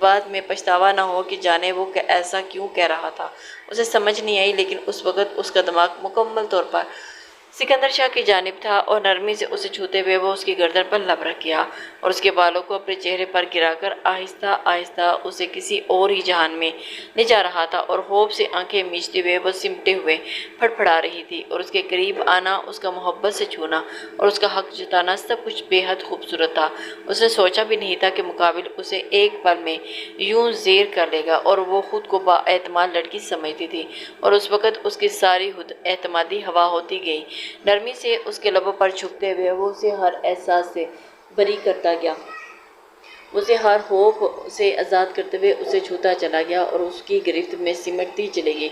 بعد میں پچھتاوا نہ ہو کہ جانے وہ ایسا کیوں کہہ رہا تھا۔ اسے سمجھ نہیں آئی، لیکن اس وقت اس کا دماغ مکمل طور پر سکندر شاہ کی جانب تھا اور نرمی سے اسے چھوتے ہوئے وہ اس کی گردن پر لب رکھ گیا اور اس کے بالوں کو اپنے چہرے پر گرا کر آہستہ آہستہ اسے کسی اور ہی جہان میں لے جا رہا تھا، اور خوف سے آنکھیں میچتے ہوئے وہ سمٹے ہوئے پھڑ پھڑا رہی تھی، اور اس کے قریب آنا، اس کا محبت سے چھونا اور اس کا حق جتانا سب کچھ بے حد خوبصورت تھا۔ اس نے سوچا بھی نہیں تھا کہ مقابل اسے ایک پل میں یوں زیر کر لے گا، اور وہ خود کو با اعتماد لڑکی سمجھتی تھی، اور اس وقت اس کی ساری خود اعتمادی ہوا ہوتی گئی۔ نرمی سے اس کے لبوں پر جھکتے ہوئے وہ اسے ہر احساس سے بری کرتا گیا، اسے ہر خوف سے آزاد کرتے ہوئے اسے چھوتا چلا گیا اور اس کی گرفت میں سمٹتی چلی گئی۔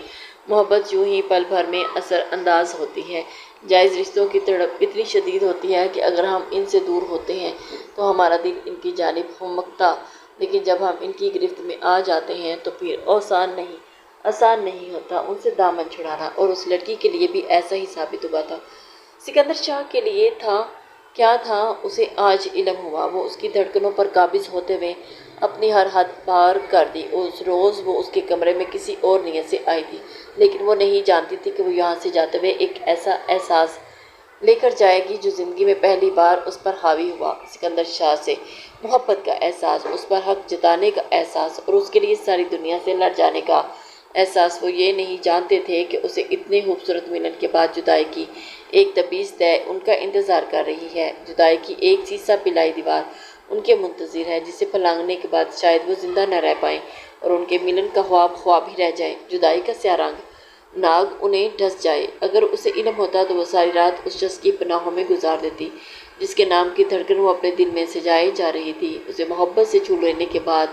محبت یوں ہی پل بھر میں اثر انداز ہوتی ہے۔ جائز رشتوں کی تڑپ اتنی شدید ہوتی ہے کہ اگر ہم ان سے دور ہوتے ہیں تو ہمارا دل ان کی جانب ہمکتا، لیکن جب ہم ان کی گرفت میں آ جاتے ہیں تو پھر آسان نہیں ہوتا ان سے دامن چھڑانا، اور اس لڑکی کے لیے بھی ایسا ہی ثابت ہوا تھا۔ سکندر شاہ کے لیے کیا تھا اسے آج علم ہوا۔ وہ اس کی دھڑکنوں پر قابض ہوتے ہوئے اپنی ہر حد پار کر دی۔ اس روز وہ اس کے کمرے میں کسی اور نیت سے آئی تھی، لیکن وہ نہیں جانتی تھی کہ وہ یہاں سے جاتے ہوئے ایک ایسا احساس لے کر جائے گی جو زندگی میں پہلی بار اس پر حاوی ہوا۔ سکندر شاہ سے محبت کا احساس، اس پر حق جتانے کا احساس اور اس کے لیے ساری دنیا سے لڑ جانے کا احساس۔ وہ یہ نہیں جانتے تھے کہ اسے اتنے خوبصورت ملن کے بعد جدائی کی ایک تبعیض طے ان کا انتظار کر رہی ہے۔ جدائی کی ایک سیسہ پلائی دیوار ان کے منتظر ہے جسے پھلانگنے کے بعد شاید وہ زندہ نہ رہ پائیں اور ان کے ملن کا خواب خواب ہی رہ جائے۔ جدائی کا سیاہ رنگ ناگ انہیں ڈھس جائے۔ اگر اسے علم ہوتا تو وہ ساری رات اس شخص کی پناہوں میں گزار دیتی جس کے نام کی دھڑکن وہ اپنے دل میں سجائے جا رہی تھی۔ اسے محبت سے چھو لینے کے بعد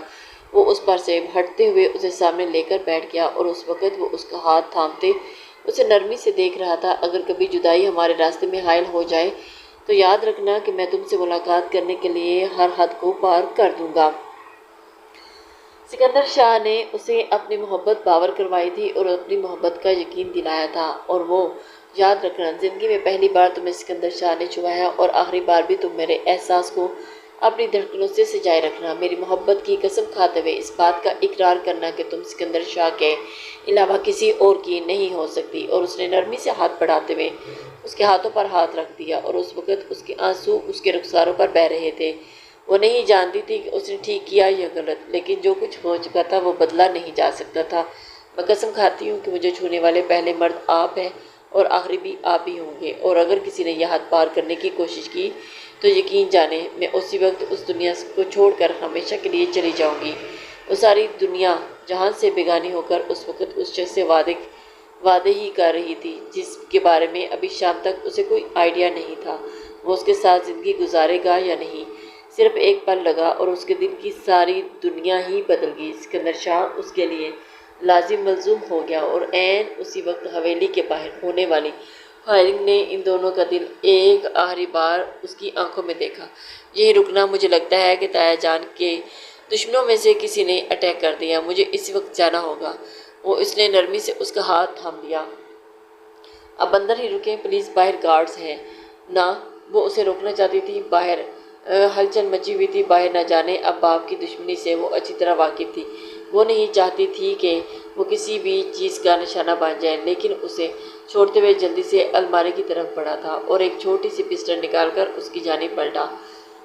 وہ اس پر سے ہٹتے ہوئے اسے سامنے لے کر بیٹھ گیا، اور اس وقت وہ اس کا ہاتھ تھامتے اسے نرمی سے دیکھ رہا تھا۔ اگر کبھی جدائی ہمارے راستے میں حائل ہو جائے تو یاد رکھنا کہ میں تم سے ملاقات کرنے کے لیے ہر حد کو پار کر دوں گا۔ سکندر شاہ نے اسے اپنی محبت باور کروائی تھی اور اپنی محبت کا یقین دلایا تھا، اور وہ یاد رکھنا زندگی میں پہلی بار تمہیں سکندر شاہ نے چھوا ہے اور آخری بار بھی تم میرے احساس کو اپنی دھڑکنوں سے سجائے رکھنا۔ میری محبت کی قسم کھاتے ہوئے اس بات کا اقرار کرنا کہ تم سکندر شاہ کے علاوہ کسی اور کی نہیں ہو سکتی۔ اور اس نے نرمی سے ہاتھ بڑھاتے ہوئے اس کے ہاتھوں پر ہاتھ رکھ دیا، اور اس وقت اس کے آنسو اس کے رخساروں پر بہہ رہے تھے۔ وہ نہیں جانتی تھی کہ اس نے ٹھیک کیا یا غلط، لیکن جو کچھ ہو چکا تھا وہ بدلا نہیں جا سکتا تھا۔ میں قسم کھاتی ہوں کہ مجھے چھونے والے پہلے مرد آپ ہیں اور آخری بھی آپ ہی ہوں گے، اور اگر کسی نے یہ حد پار کرنے کی کوشش کی تو یقین جانیں میں اسی وقت اس دنیا کو چھوڑ کر ہمیشہ کے لیے چلی جاؤں گی۔ وہ ساری دنیا جہان سے بیگانی ہو کر اس وقت اس شخص سے وعدے ہی کر رہی تھی جس کے بارے میں ابھی شام تک اسے کوئی آئیڈیا نہیں تھا۔ وہ اس کے ساتھ زندگی گزارے گا یا نہیں، صرف ایک پل لگا اور اس کے دل کی ساری دنیا ہی بدل گئی۔ سکندر شاہ اس کے لیے لازم ملزوم ہو گیا، اور عین اسی وقت حویلی کے باہر ہونے والی فائرنگ نے ان دونوں کا دل ایک آخری بار اس کی آنکھوں میں دیکھا۔ یہی رکنا، مجھے لگتا ہے کہ تایا جان کے دشمنوں میں سے کسی نے اٹیک کر دیا، مجھے اسی وقت جانا ہوگا۔ اس نے نرمی سے اس کا ہاتھ تھام لیا۔ اب اندر ہی رکیں پلیز، باہر گارڈز ہیں۔ نہ، وہ اسے روکنا چاہتی تھی۔ باہر ہلچل مچی ہوئی تھی، باہر نہ جانے اب باپ کی دشمنی سے وہ اچھی طرح واقف تھی۔ وہ نہیں چاہتی تھی کہ وہ کسی بھی چیز کا نشانہ بن جائے، لیکن اسے چھوڑتے ہوئے جلدی سے الماری کی طرف بڑھا تھا اور ایک چھوٹی سی پسٹل نکال کر اس کی جانب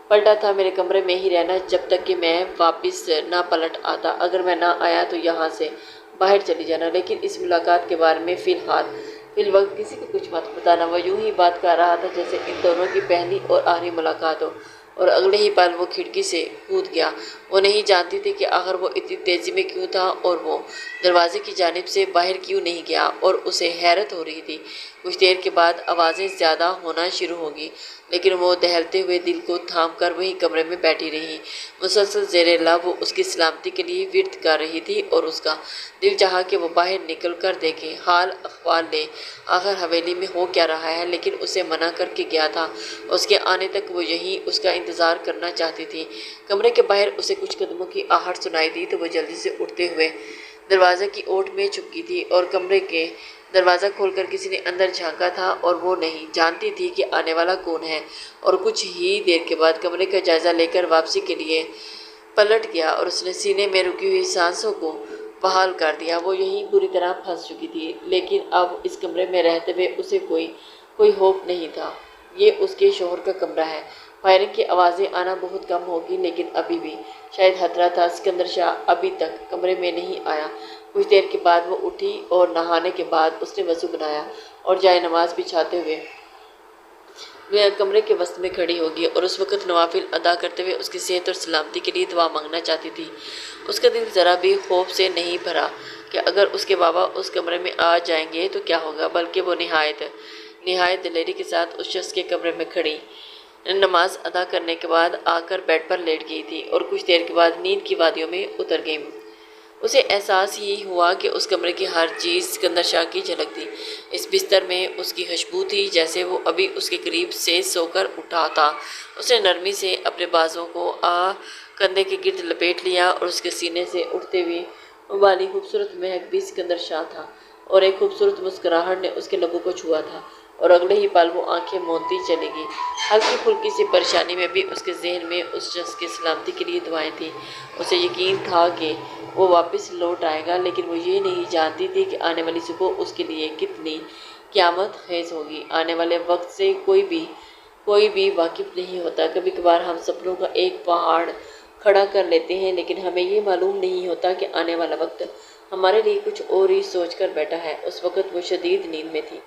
پلٹا تھا۔ میرے کمرے میں ہی رہنا جب تک کہ میں واپس نہ پلٹ آتا، اگر میں نہ آیا تو یہاں سے باہر چلی جانا، لیکن اس ملاقات کے بارے میں فی الوقت کسی کو کچھ مت بتانا۔ وہ یوں ہی بات کر رہا تھا جیسے ان دونوں کی پہلی اور آخری ملاقات ہو، اور اگلے ہی پل وہ کھڑکی سے کود گیا۔ وہ نہیں جانتی تھی کہ آخر وہ اتنی تیزی میں کیوں تھا اور وہ دروازے کی جانب سے باہر کیوں نہیں گیا، اور اسے حیرت ہو رہی تھی۔ کچھ دیر کے بعد آوازیں زیادہ ہونا شروع ہوگی، لیکن وہ دہلتے ہوئے دل کو تھام کر وہی کمرے میں بیٹھی رہی۔ مسلسل زیر لب وہ اس کی سلامتی کے لیے ورد کر رہی تھی، اور اس کا دل چاہا کہ وہ باہر نکل کر دیکھے، حال احوال لے، آخر حویلی میں ہو کیا رہا ہے، لیکن اسے منع کر کے گیا تھا۔ اس کے آنے تک وہ یہیں اس کا انتظار کرنا چاہتی تھی۔ کمرے کے باہر اسے کچھ قدموں کی آہٹ سنائی دی تو وہ جلدی سے اٹھتے ہوئے دروازے کی اوٹ میں چھپکی تھی، اور کمرے کے دروازہ کھول کر کسی نے اندر جھانکا تھا، اور وہ نہیں جانتی تھی کہ آنے والا کون ہے۔ اور کچھ ہی دیر کے بعد کمرے کا جائزہ لے کر واپسی کے لیے پلٹ گیا اور اس نے سینے میں رکی ہوئی سانسوں کو بحال کر دیا۔ وہ یہیں بری طرح پھنس چکی تھی، لیکن اب اس کمرے میں رہتے ہوئے اسے کوئی خوف نہیں تھا۔ یہ اس کے شوہر کا کمرہ ہے۔ فائرنگ کی آوازیں آنا بہت کم ہوگی، لیکن ابھی بھی شاید خطرہ تھا۔ سکندر شاہ ابھی تک کمرے میں نہیں آیا۔ کچھ دیر کے بعد وہ اٹھی اور نہانے کے بعد اس نے وضو بنایا اور جائے نماز بچھاتے ہوئے کمرے کے وسط میں کھڑی ہوگی اور اس وقت نوافل ادا کرتے ہوئے اس کی صحت اور سلامتی کے لیے دعا مانگنا چاہتی تھی۔ اس کا دل ذرا بھی خوف سے نہیں بھرا کہ اگر اس کے بابا اس کمرے میں آ جائیں گے تو کیا ہوگا، بلکہ وہ نہایت دلیری کے ساتھ اس شخص کے کمرے میں کھڑی نماز ادا کرنے کے بعد آ کر بیڈ پر لیٹ گئی تھی اور کچھ دیر کے بعد نیند کی وادیوں میں اتر گئی۔ اسے احساس ہی ہوا کہ اس کمرے کی ہر چیز سکندر شاہ کی جھلک تھی۔ اس بستر میں اس کی خوشبو تھی جیسے وہ ابھی اس کے قریب سے سو کر اٹھا تھا۔ اس نے نرمی سے اپنے بازوں کو کندھے کے گرد لپیٹ لیا اور اس کے سینے سے اٹھتے ہوئے والی خوبصورت مہک بھی سکندر شاہ تھا، اور ایک خوبصورت مسکراہٹ نے اس کے لبوں کو چھوا تھا، اور اگلے ہی پل وہ آنکھیں موندتی چلی گئی۔ ہلکی پھلکی سی پریشانی میں بھی اس کے ذہن میں اس شخص کی سلامتی کے لیے دعائیں تھیں۔ اسے یقین تھا کہ وہ واپس لوٹ آئے گا، لیکن وہ یہ نہیں جانتی تھی کہ آنے والی صبح اس کے لیے کتنی قیامت خیز ہوگی۔ آنے والے وقت سے کوئی بھی واقف نہیں ہوتا۔ کبھی کبھار ہم سپنوں کا ایک پہاڑ کھڑا کر لیتے ہیں، لیکن ہمیں یہ معلوم نہیں ہوتا کہ آنے والا وقت ہمارے لیے کچھ اور ہی سوچ کر بیٹھا ہے۔ اس وقت وہ شدید نیند میں تھی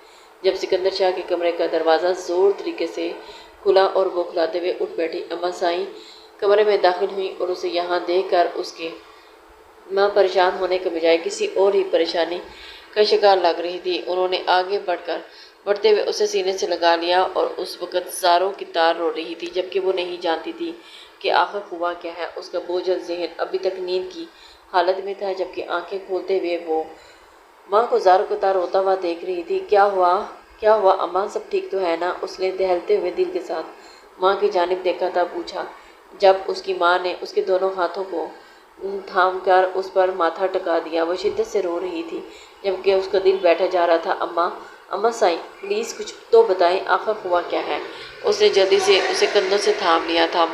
جب سکندر شاہ کے کمرے کا دروازہ زور طریقے سے کھلا اور وہ کھلاتے ہوئے اٹھ بیٹھی۔ اماں سائیں کمرے میں داخل ہوئی اور اسے یہاں دیکھ کر اس کے ماں پریشان ہونے کے بجائے کسی اور ہی پریشانی کا شکار لگ رہی تھی۔ انہوں نے آگے بڑھتے ہوئے اسے سینے سے لگا لیا اور اس وقت زاروں کی تار رو رہی تھی، جبکہ وہ نہیں جانتی تھی کہ آخر ہوا کیا ہے۔ اس کا بوجھل ذہن ابھی تک نیند کی حالت میں تھا، جبکہ آنکھیں کھولتے ہوئے وہ ماں کو زاروں کی طرح روتا ہوا دیکھ رہی تھی۔ کیا ہوا اماں، سب ٹھیک تو ہے نا؟ اس نے دہلتے ہوئے دل کے ساتھ ماں کی جانب دیکھا تھا پوچھا، جب اس کی ماں نے اس کے دونوں ہاتھوں کو تھام کر اس پر ماتھا ٹکا دیا۔ وہ شدت سے رو رہی تھی، جبکہ اس کا دل بیٹھا جا رہا تھا۔ اماں سائیں پلیز کچھ تو بتائیں، آخر ہوا کیا ہے؟ اس نے جلدی سے اسے کندھوں سے تھام لیا تھا۔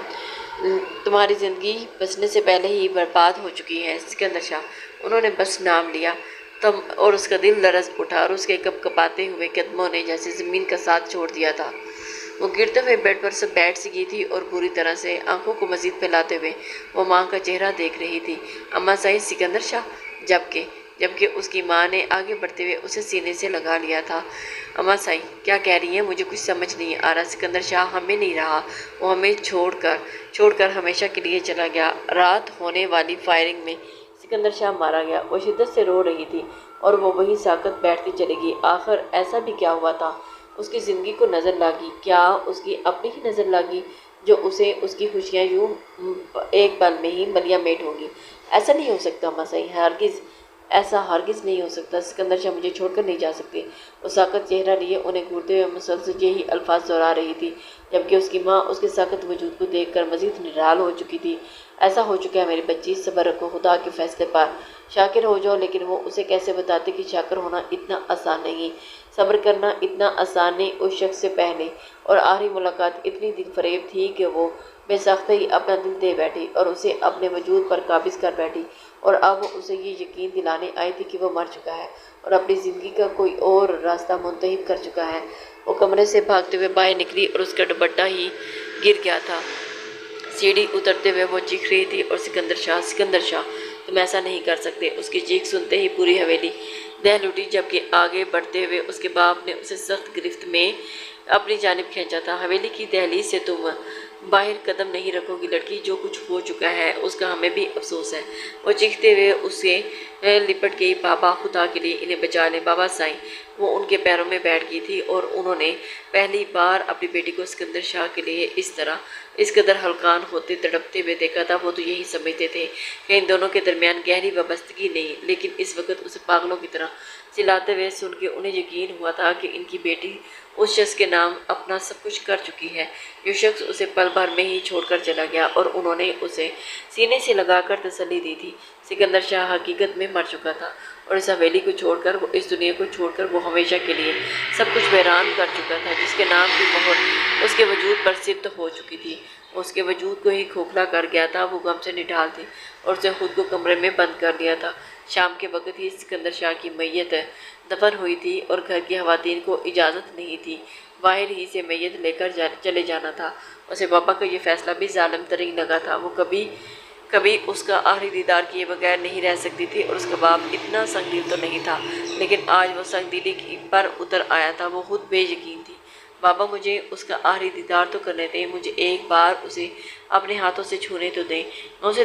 تمہاری زندگی بچنے سے پہلے ہی برباد ہو چکی ہے سکندر شاہ، انہوں نے بس نام لیا اور اس کا دل لرز اٹھا اور اس کے کپ کپاتے ہوئے قدموں نے جیسے زمین کا ساتھ چھوڑ دیا تھا۔ وہ گرتے ہوئے بیڈ پر سے بیٹھ سی گئی تھی اور بری طرح سے آنکھوں کو مزید پھیلاتے ہوئے وہ ماں کا چہرہ دیکھ رہی تھی۔ اماں سائیں سکندر شاہ، جبکہ اس کی ماں نے آگے بڑھتے ہوئے اسے سینے سے لگا لیا تھا۔ اماں سائیں کیا کہہ رہی ہیں؟ مجھے کچھ سمجھ نہیں آ رہا۔ سکندر شاہ ہمیں نہیں رہا، وہ ہمیں چھوڑ کر ہمیشہ کے لیے چلا گیا۔ رات ہونے والی فائرنگ میں سکندر شاہ مارا گیا۔ وہ شدت سے رو رہی تھی اور وہ وہیں ساکت بیٹھتی چلی گئی۔ آخر ایسا بھی کیا ہوا تھا؟ اس کی زندگی کو نظر لگی؟ کیا اس کی اپنی ہی نظر لگی جو اسے اس کی خوشیاں یوں ایک پل میں ہی ملیاں میٹ ہوگی؟ ایسا نہیں ہو سکتا اماں سائیں، ایسا ہرگز نہیں ہو سکتا۔ سکندر شاہ مجھے چھوڑ کر نہیں جا سکتے۔ وہ ساکت چہرہ لیے انہیں گھورتے ہوئے مسلسل یہی الفاظ دہرا رہی تھی، جبکہ اس کی ماں اس کے ساکت وجود کو دیکھ کر مزید نڈال ہو چکی تھی۔ ایسا ہو چکا ہے میری بچی، صبر رکھو، خدا کے فیصلے پر شاکر ہو جاؤ۔ لیکن وہ اسے کیسے بتاتے کہ شاکر ہونا اتنا آسان نہیں، صبر کرنا اتنا آسان نہیں۔ اس شخص سے پہلے اور آخری ملاقات اتنی دل فریب تھی کہ وہ بے ساختہ ہی اپنا دل دے بیٹھی اور اسے اپنے وجود پر قابض کر بیٹھی، اور اب اسے یہ یقین دلانے آئی تھی کہ وہ مر چکا ہے اور اپنی زندگی کا کوئی اور راستہ منتخب کر چکا ہے۔ وہ کمرے سے بھاگتے ہوئے باہر نکلی اور اس کا دوپٹہ ہی گر گیا تھا۔ سیڑھی اترتے ہوئے وہ چیخ رہی تھی اور سکندر شاہ تم ایسا نہیں کر سکتے۔ اس کی چیخ سنتے ہی پوری حویلی دہل اٹھی، جبکہ آگے بڑھتے ہوئے اس کے باپ نے اسے سخت گرفت میں اپنی جانب کھینچا تھا۔ حویلی کی دہلیز سے تم باہر قدم نہیں رکھو گی لڑکی، جو کچھ ہو چکا ہے اس کا ہمیں بھی افسوس ہے۔ وہ چیختے ہوئے اس سے لپٹ گئی۔ بابا خدا کے لیے انہیں بچا لیں۔ بابا سائیں وہ ان کے پیروں میں بیٹھ گئی تھی اور انہوں نے پہلی بار اپنی بیٹی کو سکندر شاہ کے لیے اس قدر ہلکان ہوتے تڑپتے ہوئے دیکھا تھا۔ وہ تو یہی سمجھتے تھے کہ ان دونوں کے درمیان گہری وابستگی نہیں، لیکن اس وقت اسے پاگلوں کی طرح چلاتے ہوئے سن کے انہیں یقین ہوا تھا کہ ان کی بیٹی اس شخص کے نام اپنا سب کچھ کر چکی ہے، جو شخص اسے پل بھر میں ہی چھوڑ کر چلا گیا، اور انہوں نے اسے سینے سے لگا کر تسلی دی تھی۔ سکندر شاہ حقیقت میں مر چکا تھا اور اس حویلی کو چھوڑ کر، اس دنیا کو چھوڑ کر وہ ہمیشہ کے لیے سب کچھ ویران کر چکا تھا، جس کے نام کی مہر اس کے وجود پر ثبت ہو چکی تھی۔ اس کے وجود کو ہی کھوکھلا کر گیا تھا۔ وہ غم سے نڈھال تھی اور اسے خود کو کمرے میں بند کر لیا تھا۔ شام کے وقت ہی سکندر شاہ کی میت دفن ہوئی تھی اور گھر کی خواتین کو اجازت نہیں تھی باہر ہی سے میت لے کر چلے جانا تھا۔ اسے بابا کا یہ فیصلہ بھی ظالم ترین لگا تھا۔ وہ کبھی اس کا آخری دیدار کیے بغیر نہیں رہ سکتی تھی اور اس کا باپ اتنا سنگ دل تو نہیں تھا، لیکن آج وہ سنگ دلی پر اتر آیا تھا۔ وہ خود بے یقین تھی۔ بابا مجھے اس کا آخری دیدار تو کرنے دیں، مجھے ایک بار اسے اپنے ہاتھوں سے چھونے تو دیں۔ میں اسے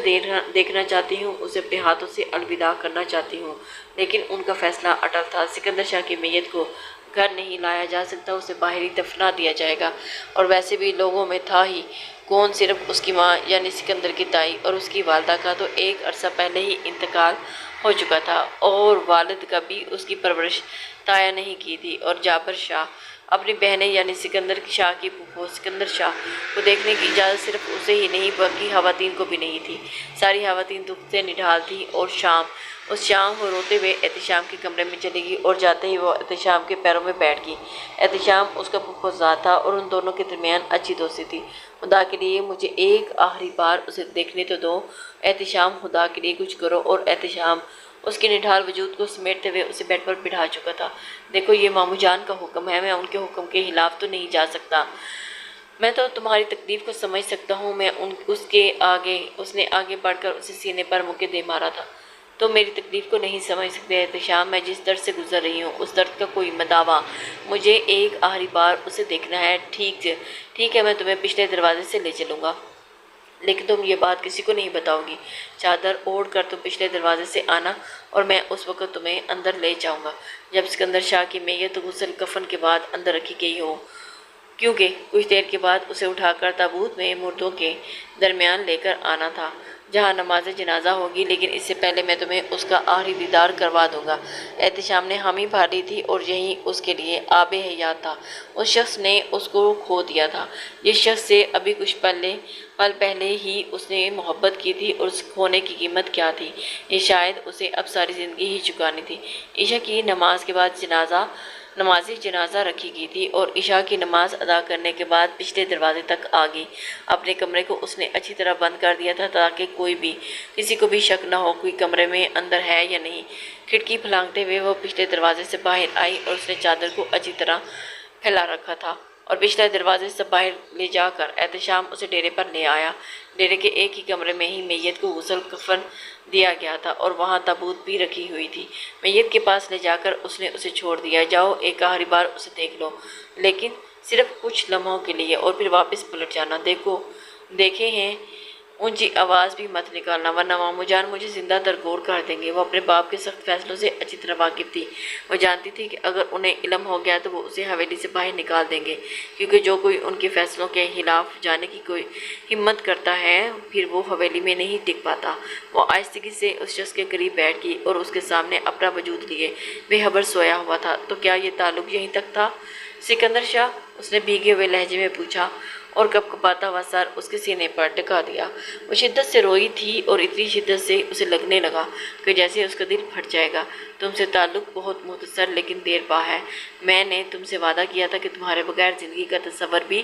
دیکھنا چاہتی ہوں، اسے اپنے ہاتھوں سے الوداع کرنا چاہتی ہوں۔ لیکن ان کا فیصلہ اٹل تھا۔ سکندر شاہ کی میت کو گھر نہیں لایا جا سکتا، اسے باہر ہی دفنا دیا جائے گا۔ اور ویسے بھی لوگوں میں تھا ہی کون، صرف اس کی ماں یعنی سکندر کی تائی اور اس کی والدہ کا تو ایک عرصہ پہلے ہی انتقال ہو چکا تھا، اور والد کا بھی اس کی پرورش تایا نہیں کی تھی۔ اور جابر شاہ اپنی بہنیں یعنی سکندر شاہ کی پھوپھو سکندر شاہ کو دیکھنے کی اجازت صرف اسے ہی نہیں بلکہ خواتین کو بھی نہیں تھی۔ ساری خواتین دکھ سے نڈھال تھیں۔ اور اس شام وہ روتے ہوئے احتشام کے کمرے میں چلی گئی اور جاتے ہی وہ احتشام کے پیروں میں بیٹھ گئی۔ احتشام اس کا پھوپھو زاد تھا اور ان دونوں کے درمیان اچھی دوستی تھی۔ خدا کے لیے مجھے ایک آخری بار اسے دیکھنے تو دو احتشام، خدا کے لیے کچھ کرو۔ اور احتشام اس کے نڈھال وجود کو سمیٹتے ہوئے اسے بیڈ پر بٹھا چکا تھا۔ دیکھو یہ مامو جان کا حکم ہے، میں ان کے حکم کے خلاف تو نہیں جا سکتا۔ میں تو تمہاری تکلیف کو سمجھ سکتا ہوں۔ اس نے آگے بڑھ کر اسے سینے پر مکے دے مارا تھا۔ تم میری تکلیف کو نہیں سمجھ سکتے احتشام، میں جس درد سے گزر رہی ہوں اس درد کا کوئی مداوا۔ مجھے ایک آخری بار اسے دیکھنا ہے۔ ٹھیک ہے، میں تمہیں پچھلے دروازے سے لے چلوں گا، لیکن تم یہ بات کسی کو نہیں بتاؤ گی۔ چادر اوڑھ کر تم پچھلے دروازے سے آنا اور میں اس وقت تمہیں اندر لے جاؤں گا جب سکندر شاہ کی میت غسل کفن کے بعد اندر رکھی گئی ہو، کیونکہ کچھ دیر کے بعد اسے اٹھا کر تابوت میں مردوں کے درمیان لے کر آنا تھا جہاں نماز جنازہ ہوگی، لیکن اس سے پہلے میں تمہیں اس کا آخری دیدار کروا دوں گا۔ احتشام نے حامی بھر لی تھی اور یہی اس کے لیے آب حیات تھا۔ اس شخص نے اس کو کھو دیا تھا، جس شخص سے ابھی کچھ پل پہلے ہی اس نے محبت کی تھی، اور اس کھونے کی قیمت کیا تھی یہ شاید اسے اب ساری زندگی ہی چکانی تھی۔ عشاء کی نماز کے بعد نماز جنازہ رکھی گئی تھی اور عشاء کی نماز ادا کرنے کے بعد پچھلے دروازے تک آ گئی۔ اپنے کمرے کو اس نے اچھی طرح بند کر دیا تھا تاکہ کسی کو بھی شک نہ ہو کوئی کمرے میں اندر ہے یا نہیں۔ کھڑکی پھلانگتے ہوئے وہ پچھلے دروازے سے باہر آئی اور اس نے چادر کو اچھی طرح پھیلا رکھا تھا اور پچھلے دروازے سے باہر لے جا کر احتشام اسے ڈیرے پر لے آیا۔ ڈیرے کے ایک ہی کمرے میں ہی میت کو غسل کفن دیا گیا تھا اور وہاں تابوت بھی رکھی ہوئی تھی۔ میت کے پاس لے جا کر اس نے اسے چھوڑ دیا۔ جاؤ ایک آخری بار اسے دیکھ لو، لیکن صرف کچھ لمحوں کے لیے، اور پھر واپس پلٹ جانا۔ دیکھے ہیں اونچی آواز بھی مت نکالنا ورنہ مامو جان مجھے زندہ درگور کر دیں گے۔ وہ اپنے باپ کے سخت فیصلوں سے اچھی طرح واقف تھی۔ وہ جانتی تھی کہ اگر انہیں علم ہو گیا تو وہ اسے حویلی سے باہر نکال دیں گے، کیونکہ جو کوئی ان کے فیصلوں کے خلاف جانے کی کوئی ہمت کرتا ہے پھر وہ حویلی میں نہیں ٹک پاتا۔ وہ آہستگی سے اس شخص کے قریب بیٹھ گئی اور اس کے سامنے اپنا وجود لیے بے خبر سویا ہوا تھا۔ تو کیا یہ تعلق یہیں تک تھا سکندر شاہ؟ اس نے بھیگے ہوئے لہجے میں پوچھا اور کپ کپاتا ہوا سر اس کے سینے پر ٹکا دیا۔ وہ شدت سے روئی تھی اور اتنی شدت سے اسے لگنے لگا کہ جیسے اس کا دل پھٹ جائے گا۔ تم سے تعلق بہت مختصر لیکن دیر پا ہے۔ میں نے تم سے وعدہ کیا تھا کہ تمہارے بغیر زندگی کا تصور بھی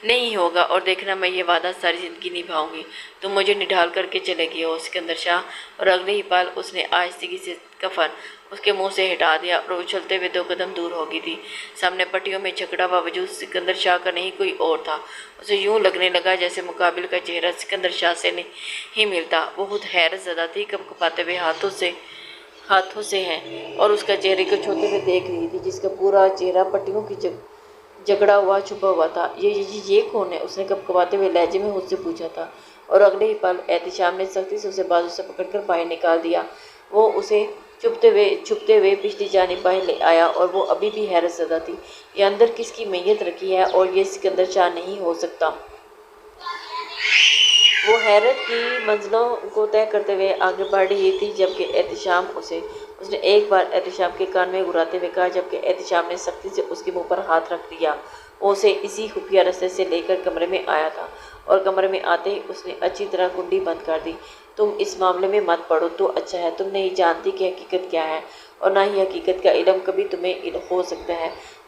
نہیں ہوگا، اور دیکھنا میں یہ وعدہ ساری زندگی نبھاؤں گی۔ تم مجھے نڈھال کر کے چلے گئے ہو سکندر شاہ۔ اور اگلے ہی پل اس نے آہستگی سے کفن اس کے منہ سے ہٹا دیا اور وہ چلتے ہوئے 2 قدم دور ہو گئی تھی۔ سامنے پٹیوں میں جکڑا ہوا وجود سکندر شاہ کا نہیں کوئی اور تھا۔ اسے یوں لگنے لگا جیسے مقابل کا چہرہ سکندر شاہ سے نہیں ملتا۔ وہ خود حیرت زدہ تھی، کپ کپاتے ہوئے ہاتھوں سے ہے اور اس کا چہرے کو چھوتے ہوئے دیکھ رہی تھی جس کا پورا چہرہ پٹیوں کی جکڑا ہوا چھپا ہوا تھا۔ یہ کون ہے؟ اس نے کپ کپاتے ہوئے لہجے میں خود سے پوچھا تھا، اور اگلے ہی پل احتشام نے سختی سے اسے بازو سے پکڑ کر باہر نکال دیا۔ وہ اسے چھپتے ہوئے پچھلی جانب باہر لے آیا اور وہ ابھی بھی حیرت زدہ تھی۔ یہ اندر کس کی میت رکھی ہے اور یہ سکندر شاہ نہیں ہو سکتا۔ وہ حیرت کی منزلوں کو طے کرتے ہوئے آگے بڑھ رہی تھی جبکہ احتشام اس نے ایک بار احتشام کے کان میں گھراتے ہوئے کہا، جبکہ احتشام نے سختی سے اس کے منہ پر ہاتھ رکھ دیا۔ وہ اسے اسی خفیہ رستے سے لے کر کمرے میں آیا تھا اور کمرے میں آتے ہی اس نے اچھی طرح کنڈی بند کر دی۔ تم اس معاملے میں مت پڑو تو اچھا ہے۔ تم نہیں جانتی کہ حقیقت کیا ہے اور نہ ہی حقیقت کا علم کبھی تمہیں ہو سکتا ہے۔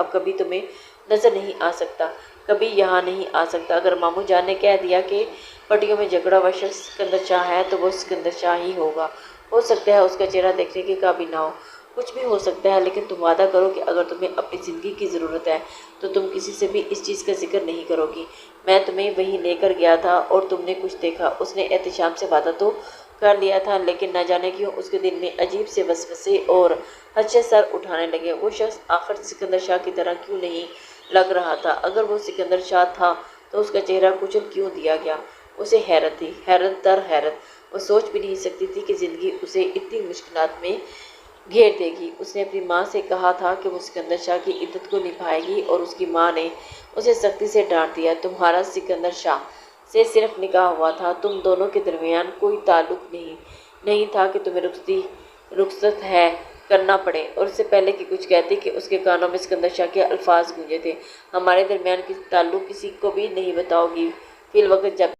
اب کبھی تمہیں نظر نہیں آ سکتا، کبھی یہاں نہیں آ سکتا۔ اگر ماموں جان نے کہہ دیا کہ پٹیوں میں جھگڑا ہوا شخص سکندر شاہ ہے تو وہ سکندر شاہ ہی ہوگا۔ ہو سکتا ہے اس کا چہرہ دیکھنے کے قابل نہ ہو، کچھ بھی ہو سکتا ہے، لیکن تم وعدہ کرو کہ اگر تمہیں اپنی زندگی کی ضرورت ہے تو تم کسی سے بھی اس چیز کا ذکر نہیں کرو گی۔ میں تمہیں وہیں لے کر گیا تھا اور تم نے کچھ دیکھا۔ اس نے احتشام سے وعدہ تو کر لیا تھا، لیکن نہ جانے کیوں اس کے دل میں عجیب سے وسوسے اور خدشے سر اٹھانے لگے۔ وہ شخص آخر سکندر شاہ کی طرح کیوں نہیں لگ رہا تھا؟ اگر وہ سکندر شاہ تھا تو اس کا چہرہ کچل کیوں دیا گیا؟ اسے حیرت تھی، حیرت در حیرت۔ وہ سوچ بھی نہیں سکتی تھی کہ زندگی اسے اتنی مشکلات میں گھیر دے گی۔ اس نے اپنی ماں سے کہا تھا کہ وہ سکندر شاہ کی عدت کو نبھائے گی اور اس کی ماں نے اسے سختی سے ڈانٹ دیا۔ تمہارا سکندر شاہ سے صرف نکاح ہوا تھا، تم دونوں کے درمیان کوئی تعلق نہیں تھا کہ تمہیں رخصت ہے کرنا پڑے۔ اور اس سے پہلے کہ کچھ کہتی کہ اس کے کانوں میں سکندر شاہ کے الفاظ گونجے تھے، ہمارے درمیان تعلق کسی کو بھی نہیں بتاؤ گی، فی الوقت جب